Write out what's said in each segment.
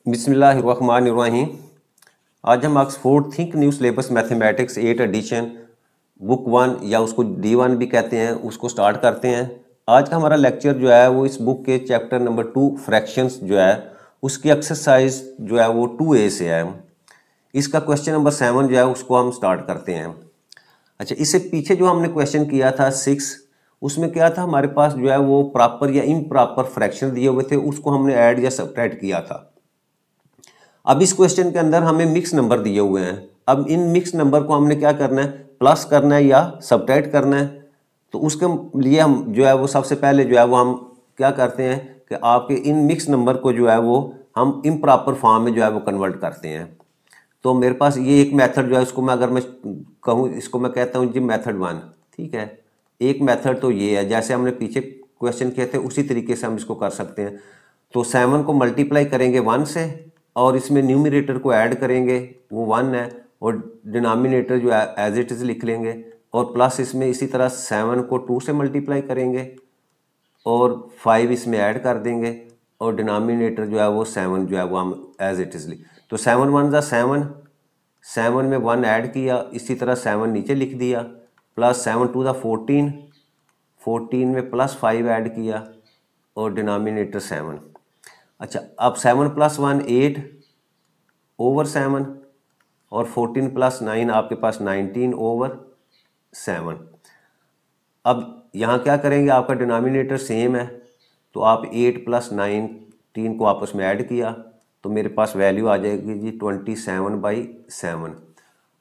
बिस्मिल्लाहिर्रहमानिर्रहीम। आज हम Oxford think new syllabus mathematics 8 addition book 1 या उसको D1 भी कहते हैं, उसको स्टार्ट करते हैं। आज का हमारा लेक्चर जो है वो इस बुक के चैप्टर नंबर 2 फ्रैक्शंस जो है उसकी एक्सरसाइज जो है वो 2A से है। इसका क्वेश्चन नंबर 7 जो है उसको हम स्टार्ट करते हैं। अच्छा, इससे पीछे जो हमने क्वेश्चन किया था 6, उसमें क्या था, हमारे पास जो है वो प्रॉपर या इम्प्रॉपर फ्रैक्शन दिए हुए थे, उसको हमने ऐड या सब्ट्रैक्ट किया था। अब इस क्वेश्चन के अंदर हमें मिक्स नंबर दिए हुए हैं। अब इन मिक्स नंबर को हमने क्या करना है, प्लस करना है या सब्ट्रैक्ट करना है। तो उसके लिए हम जो है वो सबसे पहले जो है वो हम क्या करते हैं कि आपके इन मिक्स नंबर को जो है वो हम इम्प्रॉपर फॉर्म में जो है वो कन्वर्ट करते हैं। तो मेरे पास ये एक मेथड जो है उसको मैं अगर मैं कहूँ, इसको मैं कहता हूँ जी मेथड 1। ठीक है, एक मेथड तो ये है, जैसे हमने पीछे क्वेश्चन किए थे उसी तरीके से हम इसको कर सकते हैं। तो 7 को मल्टीप्लाई करेंगे 1 से और इसमें न्यूमरेटर को ऐड करेंगे, वो 1 है, और डिनोमिनेटर जो है एज इट इज़ लिख लेंगे, और प्लस इसमें इसी तरह 7 को 2 से मल्टीप्लाई करेंगे और 5 इसमें ऐड कर देंगे, और डिनोमिनेटर जो है वो 7 जो है वो हम एज इट इज़ लिख। तो 7 1 ज़ा 7, 7 में 1 ऐड किया, इसी तरह 7 नीचे लिख दिया, प्लस 7 2 ज़ा 14, 14 में प्लस 5 ऐड किया और डिनोमिनेटर 7। अच्छा, अब 7 + 1 8 ओवर 7 और 14 + 9 आपके पास 19 ओवर 7। अब यहाँ क्या करेंगे, आपका डिनोमिनेटर सेम है, तो आप 8 + 19 को आपस में ऐड किया तो मेरे पास वैल्यू आ जाएगी जी 27/7।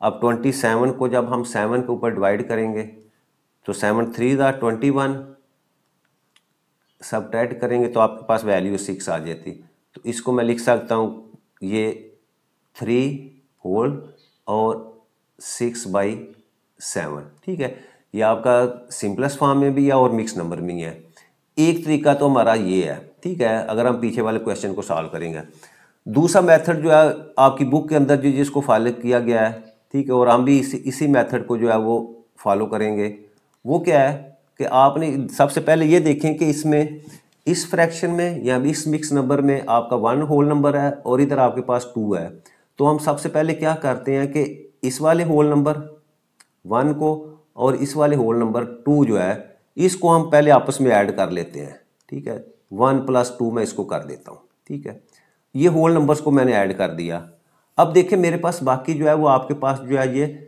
अब 27 को जब हम 7 के ऊपर डिवाइड करेंगे तो 7 3 ज़ा 21, सब्ट्रैक्ट करेंगे तो आपके पास वैल्यू 6 आ जाती। तो इसको मैं लिख सकता हूँ ये 3 होल और 6/7। ठीक है, ये आपका सिंपलेस्ट फॉर्म में भी है और मिक्स नंबर में है। एक तरीका तो हमारा ये है, ठीक है, अगर हम पीछे वाले क्वेश्चन को सॉल्व करेंगे। दूसरा मेथड जो है आपकी बुक के अंदर जो जिसको फॉलो किया गया है, ठीक है, और हम भी इसी मेथड को जो है वो फॉलो करेंगे। वो क्या है कि आपने सबसे पहले ये देखें कि इसमें इस फ्रैक्शन में या इस मिक्स नंबर में आपका 1 होल नंबर है और इधर आपके पास 2 है। तो हम सबसे पहले क्या करते हैं कि इस वाले होल नंबर 1 को और इस वाले होल नंबर 2 जो है इसको हम पहले आपस में ऐड कर लेते हैं। ठीक है, 1 + 2 मैं इसको कर देता हूँ। ठीक है, ये होल नंबर्स को मैंने ऐड कर दिया। अब देखिए मेरे पास बाकी जो है वो आपके पास जो है ये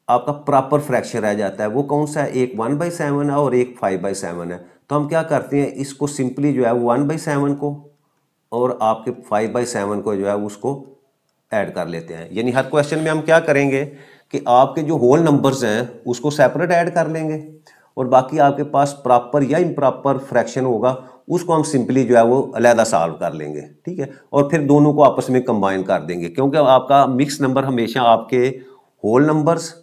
आपका प्रॉपर फ्रैक्शन रह जाता है। वो कौन सा है, एक 1/7 है और एक 5/7 है। तो हम क्या करते हैं, इसको सिंपली जो है 1/7 को और आपके 5/7 को जो है उसको ऐड कर लेते हैं। यानी हर क्वेश्चन में हम क्या करेंगे कि आपके जो होल नंबर्स हैं उसको सेपरेट ऐड कर लेंगे और बाकी आपके पास प्रॉपर या इम्प्रॉपर फ्रैक्शन होगा उसको हम सिंपली जो है वो अलहदा सॉल्व कर लेंगे। ठीक है, और फिर दोनों को आपस में कंबाइन कर देंगे, क्योंकि आपका मिक्स नंबर हमेशा आपके होल नंबर्स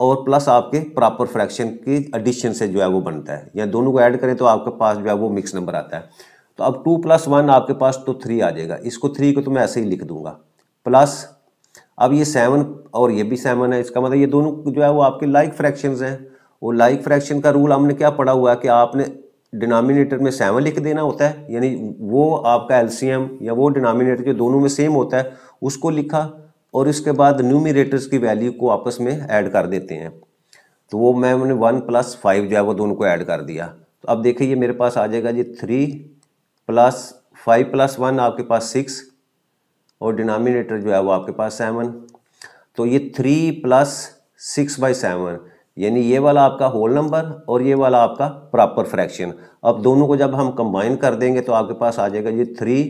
और प्लस आपके प्रॉपर फ्रैक्शन की एडिशन से जो है वो बनता है, या दोनों को ऐड करें तो आपके पास जो है वो मिक्स नंबर आता है। तो अब 2 + 1 आपके पास तो 3 आ जाएगा, इसको 3 को तो मैं ऐसे ही लिख दूंगा, प्लस अब ये 7 और ये भी 7 है, इसका मतलब ये दोनों जो है वो आपके लाइक फ्रैक्शंस हैं। वो लाइक फ्रैक्शन का रूल हमने क्या पढ़ा हुआ है कि आपने डिनोमिनेटर में 7 लिख देना होता है, यानी वो आपका एलसीएम या वो डिनोमिनेटर जो दोनों में सेम होता है उसको लिखा और इसके बाद न्यूमरेटर्स की वैल्यू को आपस में ऐड कर देते हैं। तो वो मैंने 1 + 5 जो है वो दोनों को ऐड कर दिया। तो अब देखिए ये मेरे पास आ जाएगा जी 3 + 5 + 1 आपके पास 6 और डिनोमिनेटर जो है वो आपके पास 7। तो ये 3 + 6/7, यानी ये वाला आपका होल नंबर और ये वाला आपका प्रॉपर फ्रैक्शन। अब दोनों को जब हम कंबाइन कर देंगे तो आपके पास आ जाएगा ये 3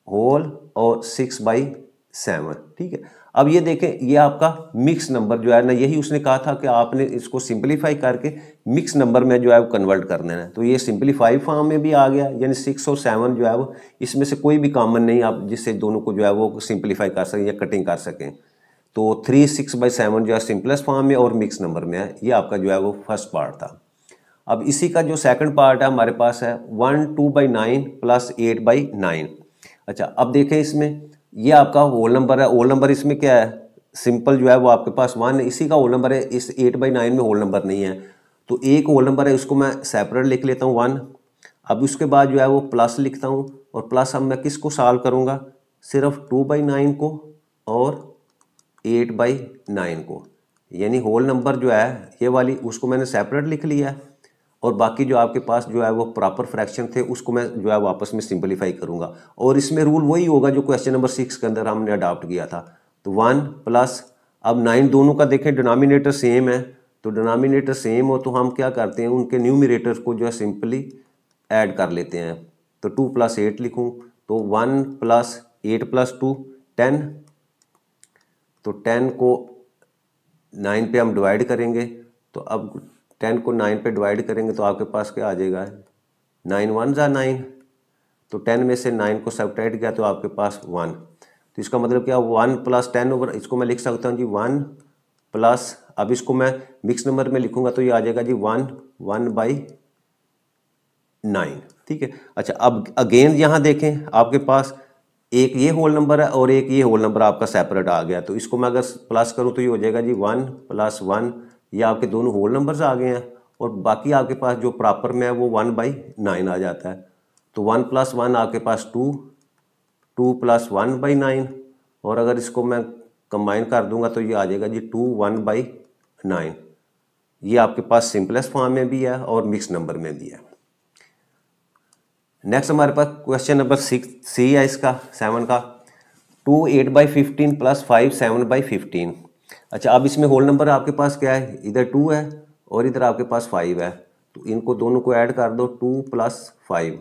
होल और 6/7। ठीक है, अब ये देखें ये आपका मिक्स नंबर जो है ना, यही उसने कहा था कि आपने इसको सिंपलीफाई करके मिक्स नंबर में जो है वो कन्वर्ट करना है। तो ये सिंपलीफाई फॉर्म में भी आ गया, यानी 6 और 7 जो है वो इसमें से कोई भी कॉमन नहीं आप जिससे दोनों को जो है वो सिंपलीफाई कर सकें या कटिंग कर सकें। तो 3 6/7 जो है सिंपलेस्ट फॉर्म में और मिक्स नंबर में है। ये आपका जो है वो फर्स्ट पार्ट था। अब इसी का जो सेकंड पार्ट है हमारे पास है 1 2/9 + 8/9। अच्छा, अब देखें इसमें ये आपका होल नंबर है, होल नंबर इसमें क्या है, सिंपल जो है वो आपके पास 1 इसी का होल नंबर है, इस 8/9 में होल नंबर नहीं है। तो एक होल नंबर है उसको मैं सेपरेट लिख लेता हूँ 1। अब उसके बाद जो है वो प्लस लिखता हूँ और प्लस अब मैं किसको सॉल्व करूँगा, सिर्फ 2/9 को और 8/9 को, यानी होल नंबर जो है ये वाली उसको मैंने सेपरेट लिख लिया है, और बाकी जो आपके पास जो है वो प्रॉपर फ्रैक्शन थे उसको मैं जो है वापस में सिंपलीफाई करूंगा। और इसमें रूल वही होगा जो क्वेश्चन नंबर 6 के अंदर हमने अडॉप्ट किया था। तो 1 प्लस, अब 9 दोनों का देखें डिनोमिनेटर सेम है, तो डिनोमिनेटर सेम हो तो हम क्या करते हैं उनके न्यूमरेटर को जो है सिंपली ऐड कर लेते हैं। तो 2 + 8 लिखूँ तो 1 + 8 + 2 10, तो 10 को 9 पे हम डिवाइड करेंगे, तो अब 10 को 9 पे डिवाइड करेंगे तो आपके पास क्या आ जाएगा, 9 1 ज़ा 9, तो 10 में से 9 को सब्ट्रैक्ट किया तो आपके पास 1, तो इसका मतलब क्या 1 + 10 ओवर, इसको मैं लिख सकता हूँ जी 1 प्लस, अब इसको मैं मिक्स नंबर में लिखूंगा तो ये आ जाएगा जी 1/9, ठीक है। अच्छा, अब अगेन यहाँ देखें आपके पास एक ये होल नंबर है और एक ये होल नंबर आपका सेपरेट आ गया, तो इसको मैं अगर प्लस करूँ तो ये हो जाएगा जी 1 + 1, ये आपके दोनों होल नंबर्स आ गए हैं, और बाकी आपके पास जो प्रॉपर में है वो 1/9 आ जाता है। तो 1 + 1 आपके पास 2, 2 + 1/9, और अगर इसको मैं कंबाइन कर दूंगा तो ये आ जाएगा जी 2 1/9। ये आपके पास सिंपलेस्ट फॉर्म में भी है और मिक्स नंबर में भी है। नेक्स्ट हमारे पास क्वेश्चन नंबर 6C है इसका 7 का, 2 8/15 + 5 7/15। अच्छा, अब इसमें होल नंबर आपके पास क्या है, इधर 2 है और इधर आपके पास 5 है, तो इनको दोनों को ऐड कर दो, 2 + 5,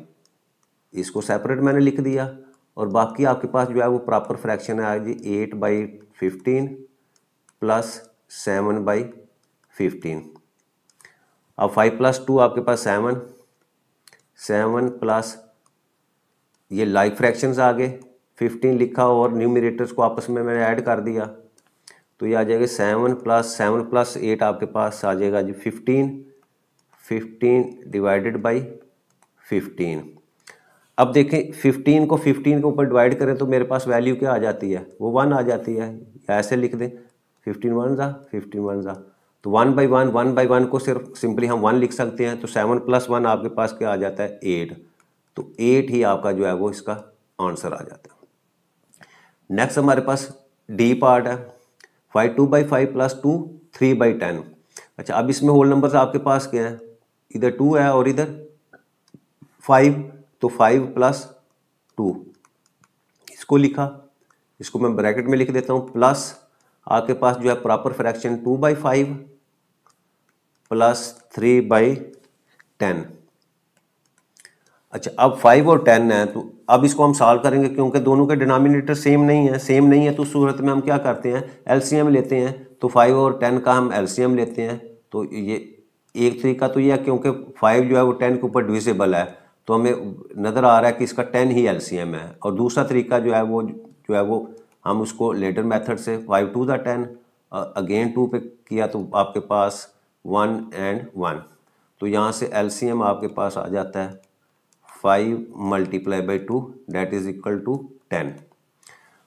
इसको सेपरेट मैंने लिख दिया, और बाकी आपके पास जो है वो प्रॉपर फ्रैक्शन है जी 8/15 + 7/15। अब 5 + 2 आपके पास 7, 7 प्लस ये लाइक फ्रैक्शंस आ गए, 15 लिखा और न्यूमरेटर्स को आपस में मैंने ऐड कर दिया, तो ये आ जाएगा 7 + 8 आपके पास आ जाएगा जी 15, 15 डिवाइडेड बाई 15। अब देखें 15 को 15 के ऊपर डिवाइड करें तो मेरे पास वैल्यू क्या आ जाती है, वो 1 आ जाती है, ऐसे लिख दें 15 1 ज़ा 15 1 ज़ा, तो 1/1 को सिर्फ सिंपली हम 1 लिख सकते हैं, तो 7 + 1 आपके पास क्या आ जाता है 8, तो 8 ही आपका जो है वो इसका आंसर आ जाता है। नेक्स्ट हमारे पास डी पार्ट है, 5 2/5 + 2 3/10। अच्छा, अब इसमें होल नंबर्स आपके पास क्या है, इधर 2 है और इधर 5, तो 5 + 2 इसको लिखा, इसको मैं ब्रैकेट में लिख देता हूँ, प्लस आपके पास जो है प्रॉपर फ्रैक्शन 2/5 + 3/10। अच्छा, अब 5 और 10 है, तो अब इसको हम सॉल्व करेंगे, क्योंकि दोनों के डिनोमिनेटर सेम नहीं है तो उस सूरत में हम क्या करते हैं एलसीएम लेते हैं, तो 5 और 10 का हम एलसीएम लेते हैं। तो ये एक तरीका तो ये है, क्योंकि 5 जो है वो 10 के ऊपर डिविजिबल है, तो हमें नज़र आ रहा है कि इसका 10 ही एलसीएम है। और दूसरा तरीका जो है वो हम उसको लेडर मेथड से 5 2 ज़ा 10 अगेन 2 पे किया तो आपके पास 1 and 1, तो यहाँ से एलसीएम आपके पास आ जाता है 5 × 2 दैट इज इक्वल टू 10।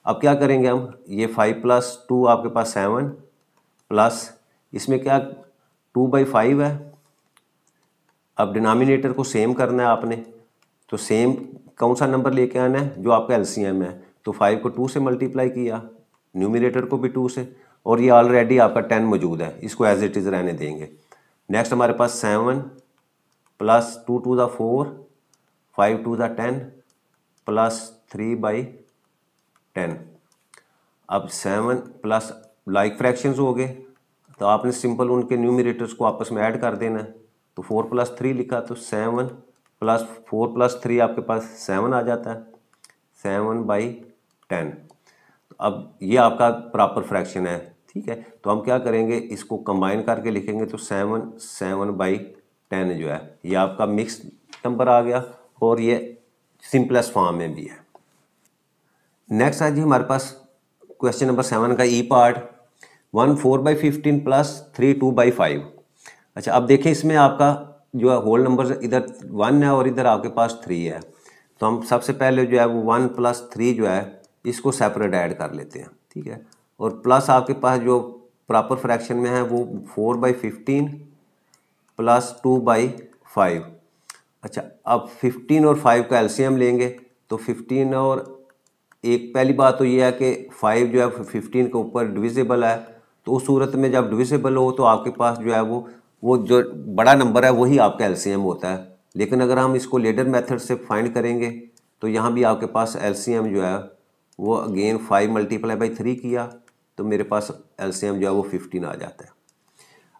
अब क्या करेंगे हम, ये 5 + 2 आपके पास 7 प्लस इसमें क्या 2/5 है, अब डिनोमिनेटर को सेम करना है आपने, तो सेम कौन सा नंबर लेके आना है जो आपका एलसीएम है, तो 5 को 2 से मल्टीप्लाई किया, न्यूमिनेटर को भी 2 से, और ये ऑलरेडी आपका 10 मौजूद है, इसको एज इट इज़ रहने देंगे। नेक्स्ट हमारे पास 7 + 2 2 ज़ा 4, 5 2 ज़ा 10 प्लस 3/10। अब 7 प्लस लाइक फ्रैक्शंस हो गए, तो आपने सिंपल उनके न्यूमरेटर्स को आपस में ऐड कर देना है, तो 4 + 3 लिखा, तो 7 + 4 + 3 आपके पास 7 आ जाता है, 7/10। अब ये आपका प्रॉपर फ्रैक्शन है, ठीक है। तो हम क्या करेंगे, इसको कंबाइन करके लिखेंगे, तो 7/10 जो है ये आपका मिक्स नंबर आ गया, और ये सिंपलेस्ट फॉर्म में भी है। नेक्स्ट है जी हमारे पास क्वेश्चन नंबर 7 का ई पार्ट, 1 4/15 + 3 2/5। अच्छा, अब देखें इसमें आपका जो है होल नंबर इधर 1 है और इधर आपके पास 3 है, तो हम सबसे पहले जो है वो 1 + 3 जो है इसको सेपरेट ऐड कर लेते हैं, ठीक है। और प्लस आपके पास जो प्रॉपर फ्रैक्शन में है वो 4/15 + एक पहली बात तो ये है कि 5 जो है 15 के ऊपर डिविजिबल है, तो उस सूरत में जब डिविजिबल हो तो आपके पास जो है वो जो बड़ा नंबर है वही आपका एलसीएम होता है। लेकिन अगर हम इसको लेडर मेथड से फाइंड करेंगे तो यहाँ भी आपके पास एलसीएम जो है वो अगेन 5 मल्टीप्लाई बाई 3 किया तो मेरे पास एलसीएम जो है वो 15 आ जाता है।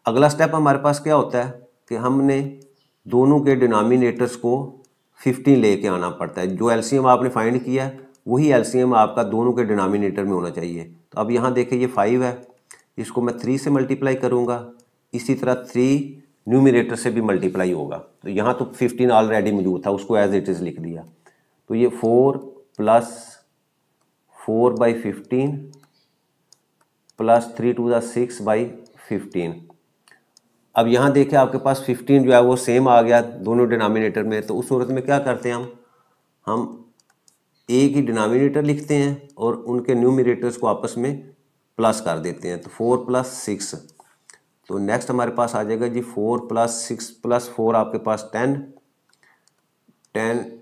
अगला स्टेप हमारे पास क्या होता है कि हमने दोनों के डिनोमिनेटर्स को 15 लेके आना पड़ता है। जो एलसीएम आपने फाइंड किया है वही एलसीएम आपका दोनों के डिनोमिनेटर में होना चाहिए। तो अब यहाँ देखिए ये 5 है, इसको मैं 3 से मल्टीप्लाई करूँगा, इसी तरह 3 न्यूमिनेटर से भी मल्टीप्लाई होगा। तो यहाँ तो 15 ऑलरेडी मौजूद था, उसको एज इट इज़ लिख दिया। तो ये 4 प्लस 4/15 प्लस 3 टू द 6/15। अब यहाँ देखिए आपके पास 15 जो है वो सेम आ गया दोनों डिनोमिनेटर में। तो उस सूरत में क्या करते हैं हम एक ही डिनोमिनेटर लिखते हैं और उनके न्यूमिनेटर्स को आपस में प्लस कर देते हैं। तो 4 + 6, तो नेक्स्ट हमारे पास आ जाएगा जी 4 + 6 + 4 आपके पास 10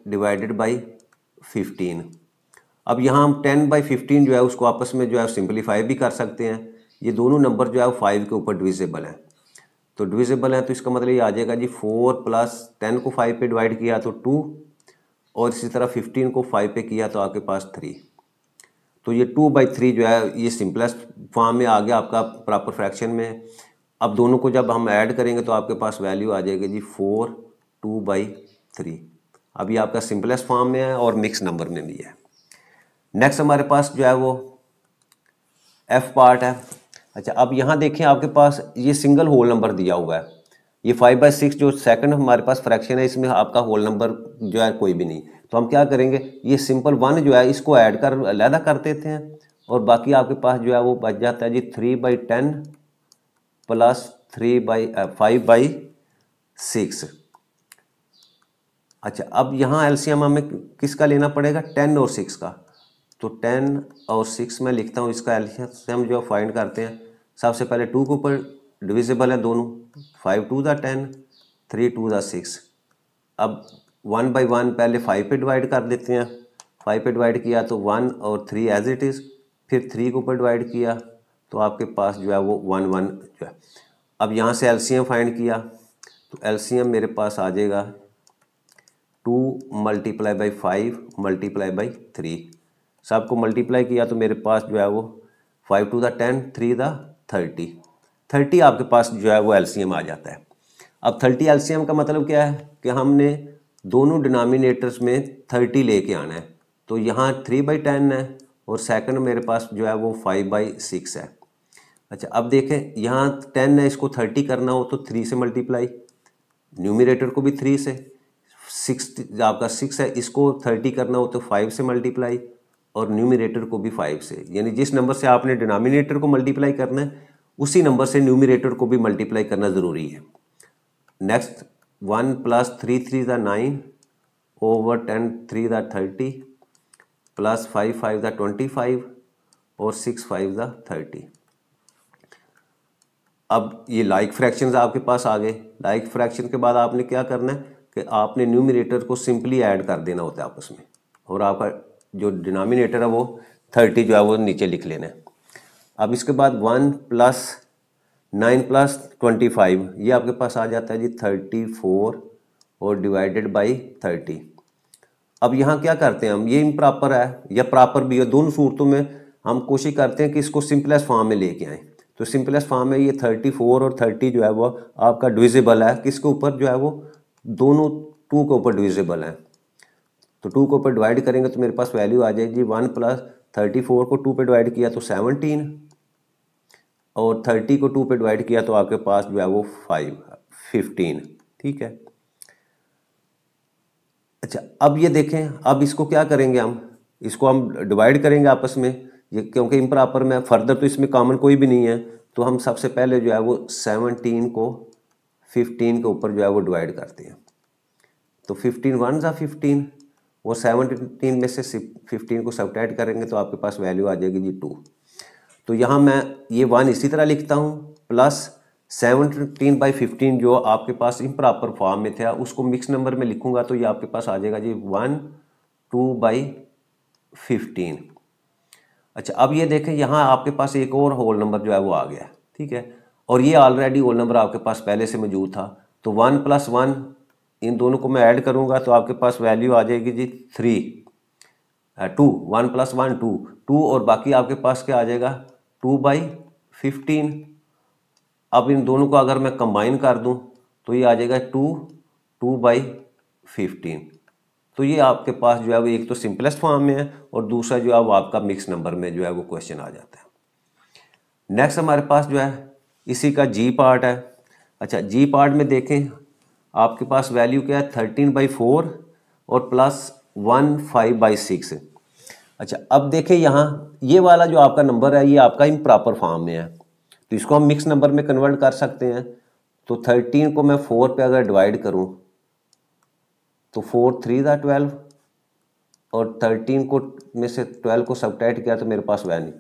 डिवाइडेड बाई 15। अब यहाँ हम 10/15 जो है उसको आपस में जो है सिंपलीफाई भी कर सकते हैं। ये दोनों नंबर जो है वो 5 के ऊपर डिविजिबल हैं, तो डिविजिबल है तो इसका मतलब ये आ जाएगा जी 4 + 10 को 5 पे डिवाइड किया तो 2 और इसी तरह 15 को 5 पे किया तो आपके पास 3। तो ये 2/3 जो है ये सिंपलेस्ट फॉर्म में आ गया आपका प्रॉपर फ्रैक्शन में। अब दोनों को जब हम ऐड करेंगे तो आपके पास वैल्यू आ जाएगी जी 4 2/3। अब ये आपका सिंपलेस्ट फॉर्म में है और मिक्स नंबर में भी है। नेक्स्ट हमारे पास जो है वो एफ पार्ट है। अच्छा, अब यहाँ देखें आपके पास ये सिंगल होल नंबर दिया हुआ है। ये 5/6 जो सेकंड हमारे पास फ्रैक्शन है इसमें आपका होल नंबर जो है कोई भी नहीं। तो हम क्या करेंगे, ये सिंपल 1 जो है इसको ऐड कर अलहदा कर देते हैं और बाकी आपके पास जो है वो बच जाता है जी 3/10 प्लस 5/6। अच्छा, अब यहाँ एलसीएम हमें किसका लेना पड़ेगा, 10 और 6 का। तो 10 और 6 में लिखता हूँ, इसका एलसीएम जो फाइंड करते हैं। सबसे पहले 2 के ऊपर डिविजिबल है दोनों, 5 2 द 10 3 2 द 6। अब 1/1 पहले 5 पे डिवाइड कर देते हैं, 5 पे डिवाइड किया तो 1 और 3 एज इट इज़, फिर 3 के ऊपर डिवाइड किया तो आपके पास जो है वो 1 1 जो है। अब यहाँ से एलसीएम फाइंड किया तो एलसीएम मेरे पास आ जाएगा 2 × 5 × 3। सबको मल्टीप्लाई किया तो मेरे पास जो है वो 5 2 द 10 3 द 30 आपके पास जो है वो एलसीएम आ जाता है। अब 30 एलसीएम का मतलब क्या है कि हमने दोनों डिनोमिनेटर्स में 30 लेके आना है। तो यहाँ 3/10 है और सेकंड मेरे पास जो है वो 5/6 है। अच्छा, अब देखें यहाँ 10 है, इसको 30 करना हो तो 3 से मल्टीप्लाई, न्यूमिनेटर को भी 3 से, 6 आपका 6 है, इसको 30 करना हो तो 5 से मल्टीप्लाई और न्यूमिनेटर को भी 5 से। यानी जिस नंबर से आपने डिनोमिनेटर को मल्टीप्लाई करना है उसी नंबर से न्यूमिनेटर को भी मल्टीप्लाई करना ज़रूरी है। Next 1 + 3 3 the 9 over 10 3 the 30 plus 5 5 the 25 और 6 5 द 30। अब ये लाइक फ्रैक्शंस आपके पास आ गए। लाइक फ्रैक्शन के बाद आपने क्या करना है कि आपने न्यूमिनेटर को सिंपली ऐड कर देना होता है आपस में और आपका जो डिनोमिनेटर है वो 30 जो है वो नीचे लिख लेना है। अब इसके बाद 1 + 9 + 25 ये आपके पास आ जाता है जी 34 और डिवाइडेड बाई 30। अब यहाँ क्या करते हैं हम, ये इम्प्रॉपर है या प्रॉपर भी है, दोनों सूरतों में हम कोशिश करते हैं कि इसको सिंपलेस्ट फॉर्म में लेके आएँ। तो सिंपलेस्ट फॉर्म में ये 34 और 30 जो है वो आपका डिविजिबल है, किसके ऊपर जो है वो दोनों 2 के ऊपर डिविजिबल है। तो 2 के ऊपर डिवाइड करेंगे तो मेरे पास वैल्यू आ जाएगी 1 + 34 को 2 पे डिवाइड किया तो 17 और 30 को 2 पे डिवाइड किया तो आपके पास जो है वो 15। ठीक है। अच्छा, अब ये देखें, अब इसको क्या करेंगे इसको हम डिवाइड करेंगे आपस में, ये क्योंकि इम्प्रॉपर में फर्दर तो इसमें कॉमन कोई भी नहीं है। तो हम सबसे पहले जो है वो 17 को 15 के ऊपर जो है वो डिवाइड करते हैं। तो 15 1 ज़ा 15 और 17 में से 15 को सब्ट्रैक्ट करेंगे तो आपके पास वैल्यू आ जाएगी जी 2। तो यहाँ मैं ये 1 इसी तरह लिखता हूँ प्लस 17/15 जो आपके पास इम्प्रॉपर फॉर्म में था उसको मिक्स नंबर में लिखूंगा तो ये आपके पास आ जाएगा जी 1 2/15। 15। अच्छा, अब ये देखें यहाँ आपके पास एक और होल नंबर जो है वो आ गया, ठीक है, और ये ऑलरेडी होल नंबर आपके पास पहले से मौजूद था। तो 1 + 1 इन दोनों को मैं ऐड करूँगा तो आपके पास वैल्यू आ जाएगी जी 3, 2, 1 + 1 2, 2 और बाकी आपके पास क्या आ जाएगा 2/15। अब इन दोनों को अगर मैं कंबाइन कर दूं तो ये आ जाएगा 2/15। तो ये आपके पास जो है वो एक तो सिंपलेस्ट फॉर्म में है और दूसरा जो है वो आपका मिक्स नंबर में जो है वो क्वेश्चन आ जाता है। नेक्स्ट हमारे पास जो है इसी का जी पार्ट है। अच्छा, जी पार्ट में देखें आपके पास वैल्यू क्या है 13/4 और +1 5/6। अच्छा, अब देखें यहाँ ये वाला जो आपका नंबर है ये आपका इम्प्रॉपर फॉर्म में है, तो इसको हम मिक्स नंबर में कन्वर्ट कर सकते हैं। तो 13 को मैं 4 पे अगर डिवाइड करूं तो 4 3 दा 12 और 13 को में से 12 को सब्ट्रैक्ट किया तो मेरे पास वैल्यू।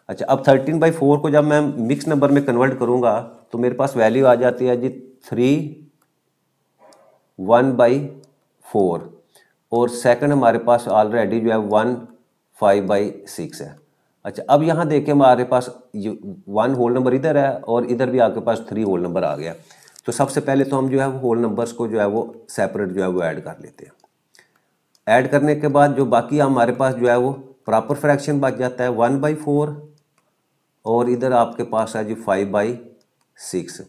अच्छा, अब 13/4 को जब मैं मिक्स नंबर में कन्वर्ट करूंगा तो मेरे पास वैल्यू आ जाती है जी 3 1/4 और सेकंड हमारे पास ऑलरेडी जो है 1 5/6 है। अच्छा, अब यहाँ देखें हमारे पास 1 होल नंबर इधर है और इधर भी आपके पास 3 होल नंबर आ गया। तो सबसे पहले तो हम जो है वो होल नंबर्स को जो है वो सेपरेट जो है वो ऐड कर लेते हैं। ऐड करने के बाद जो बाकी हमारे पास जो है वो प्रॉपर फ्रैक्शन बच जाता है 1/4 और इधर आपके पास है जी 5/6।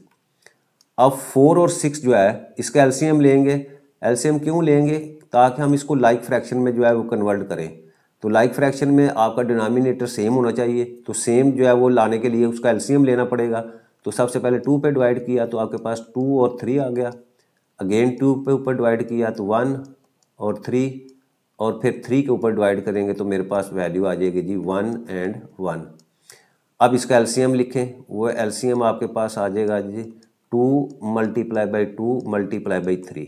अब 4 और 6 जो है इसका एलसीएम लेंगे। एलसीएम क्यों लेंगे? ताकि हम इसको लाइक फ्रैक्शन में जो है वो कन्वर्ट करें। तो लाइक फ्रैक्शन में आपका डिनोमिनेटर सेम होना चाहिए, तो सेम जो है वो लाने के लिए उसका एलसीएम लेना पड़ेगा। तो सबसे पहले 2 पे डिवाइड किया तो आपके पास 2 और 3 आ गया। अगेन 2 पे ऊपर डिवाइड किया तो 1 और 3 और फिर 3 के ऊपर डिवाइड करेंगे तो मेरे पास वैल्यू आ जाएगी जी 1 and 1। अब इसका एलसीएम लिखें, वो एलसीएम आपके पास आ जाएगा जी 2 × 2 × 3।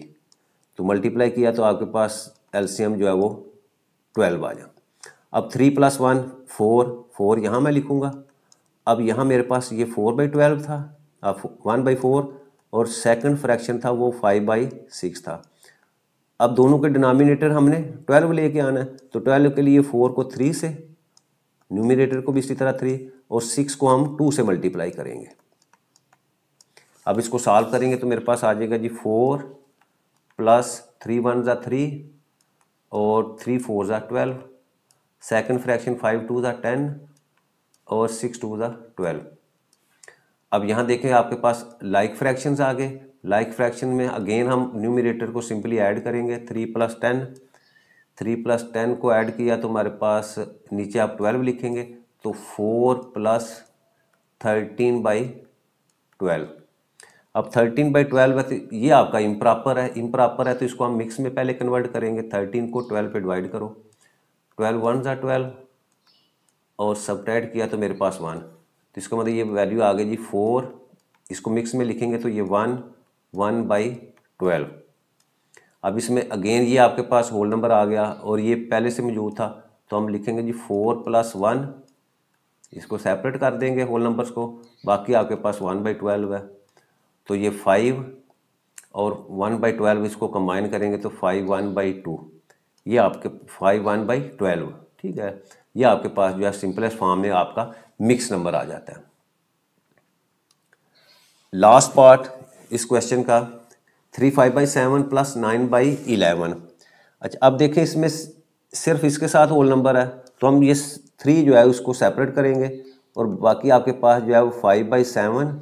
तो मल्टीप्लाई किया तो आपके पास एलसीएम जो है वो 12 आ जाए। अब 3 + 1 4 यहाँ मैं लिखूँगा। अब यहाँ मेरे पास ये 4/12 था, अब 1/4 और सेकंड फ्रैक्शन था वो 5/6 था। अब दोनों के डिनोमिनेटर हमने 12 लेके आना है, तो 12 के लिए 4 को 3 से, न्यूमिनेटर को भी इसी तरह 3 और 6 को हम 2 से मल्टीप्लाई करेंगे। अब इसको सॉल्व करेंगे तो मेरे पास आ जाएगा जी 4 + 3 1 = 3 और 3 4 = 12, सेकंड फ्रैक्शन 5 2 = 10 और 6 2 = 12। अब यहाँ देखें आपके पास लाइक फ्रैक्शंस आ गए। लाइक फ्रैक्शन में अगेन हम न्यूमिनेटर को सिंपली ऐड करेंगे 3 + 10। 3 + 10 को ऐड किया तो हमारे पास नीचे आप 12 लिखेंगे तो 4 + 13/12। अब 13/12 है तो ये आपका इम्प्रॉपर है तो इसको हम मिक्स में पहले कन्वर्ट करेंगे। 13 को 12 पे डिवाइड करो, 12 1 = 12 और सब्ट्रैक्ट किया तो मेरे पास 1, तो इसका मतलब ये वैल्यू आ गई जी 4। इसको मिक्स में लिखेंगे तो ये 1/12। अब इसमें अगेन ये आपके पास होल नंबर आ गया और ये पहले से मौजूद था, तो हम लिखेंगे जी 4 + 1, इसको सेपरेट कर देंगे होल नंबर्स को, बाकी आपके पास 1/12 है। तो ये 5 और 1/12 इसको कंबाइन करेंगे तो 5 1/2, ये आपके 5 1/12, ठीक है। ये आपके पास जो है सिंपलेस्ट फॉर्म में आपका मिक्स नंबर आ जाता है। लास्ट पार्ट इस क्वेश्चन का 3 5/7 + 9/11। अच्छा, अब देखें इसमें सिर्फ इसके साथ होल नंबर है तो हम ये 3 जो है उसको सेपरेट करेंगे और बाकी आपके पास जो है वो 5/7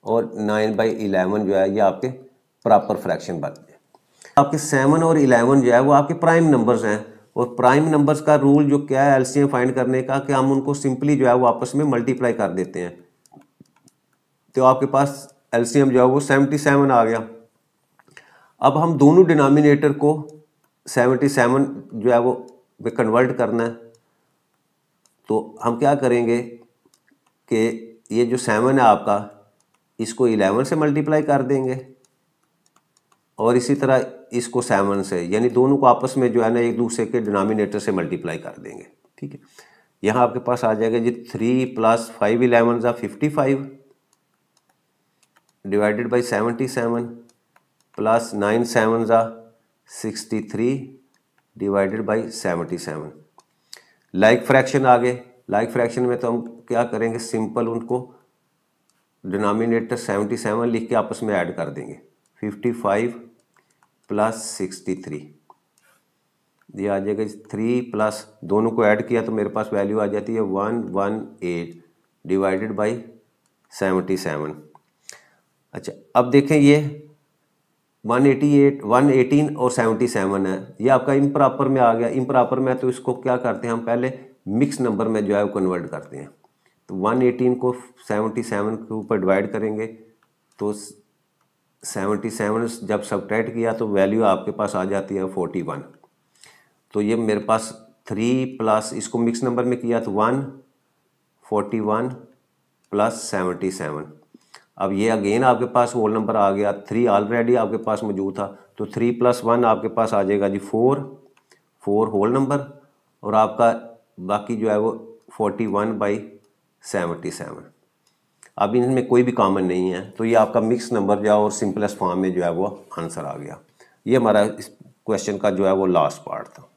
और 9/11 जो है ये आपके प्रॉपर फ्रैक्शन बनते हैं। आपके 7 और 11 जो है वो आपके प्राइम नंबर्स हैं और प्राइम नंबर्स का रूल जो क्या है एलसीएम फाइंड करने का, कि हम उनको सिंपली जो है वो आपस में मल्टीप्लाई कर देते हैं। तो आपके पास एलसीएम जो है वो 77 आ गया। अब हम दोनों डिनोमिनेटर को 77 जो है वो में कन्वर्ट करना है, तो हम क्या करेंगे कि ये जो 7 है आपका इसको 11 से मल्टीप्लाई कर देंगे और इसी तरह इसको 7 से, यानी दोनों को आपस में जो है ना एक दूसरे के डिनोमिनेटर से मल्टीप्लाई कर देंगे, ठीक है। यहाँ आपके पास आ जाएगा जी 3 + 5 11 = 55 divided by 77 + 9 7 = 63 divided by 77। Like fractions आ गए। लाइक फ्रैक्शन में तो हम क्या करेंगे, सिंपल उनको डिनोमिनेटर 77 लिख के आपस में ऐड कर देंगे। 55 प्लस 63 ये आ जाएगा 3 प्लस, दोनों को ऐड किया तो मेरे पास वैल्यू आ जाती है 118 डिवाइडेड बाई 77। अच्छा अब देखें ये 118 और 77 है, ये आपका इम्प्रॉपर में आ गया। इम्प्रॉपर में तो इसको क्या करते हैं हम, पहले मिक्स नंबर में जो है वो कन्वर्ट करते हैं। तो 118 को 77 के ऊपर डिवाइड करेंगे तो 77 जब सब्ट्रैक्ट किया तो वैल्यू आपके पास आ जाती है 41। तो ये मेरे पास 3 प्लस, इसको मिक्स नंबर में किया तो 141 प्लस 77। अब ये अगेन आपके पास होल नंबर आ गया, 3 ऑलरेडी आपके पास मौजूद था, तो 3 प्लस 1 आपके पास आ जाएगा जी 4 होल नंबर, और आपका बाकी जो है वो 41/77। अब इनमें कोई भी कॉमन नहीं है, तो ये आपका मिक्स नंबर जो है और सिंपलेस्ट फॉर्म में जो है वो आंसर आ गया। ये हमारा इस क्वेश्चन का जो है वो लास्ट पार्ट था।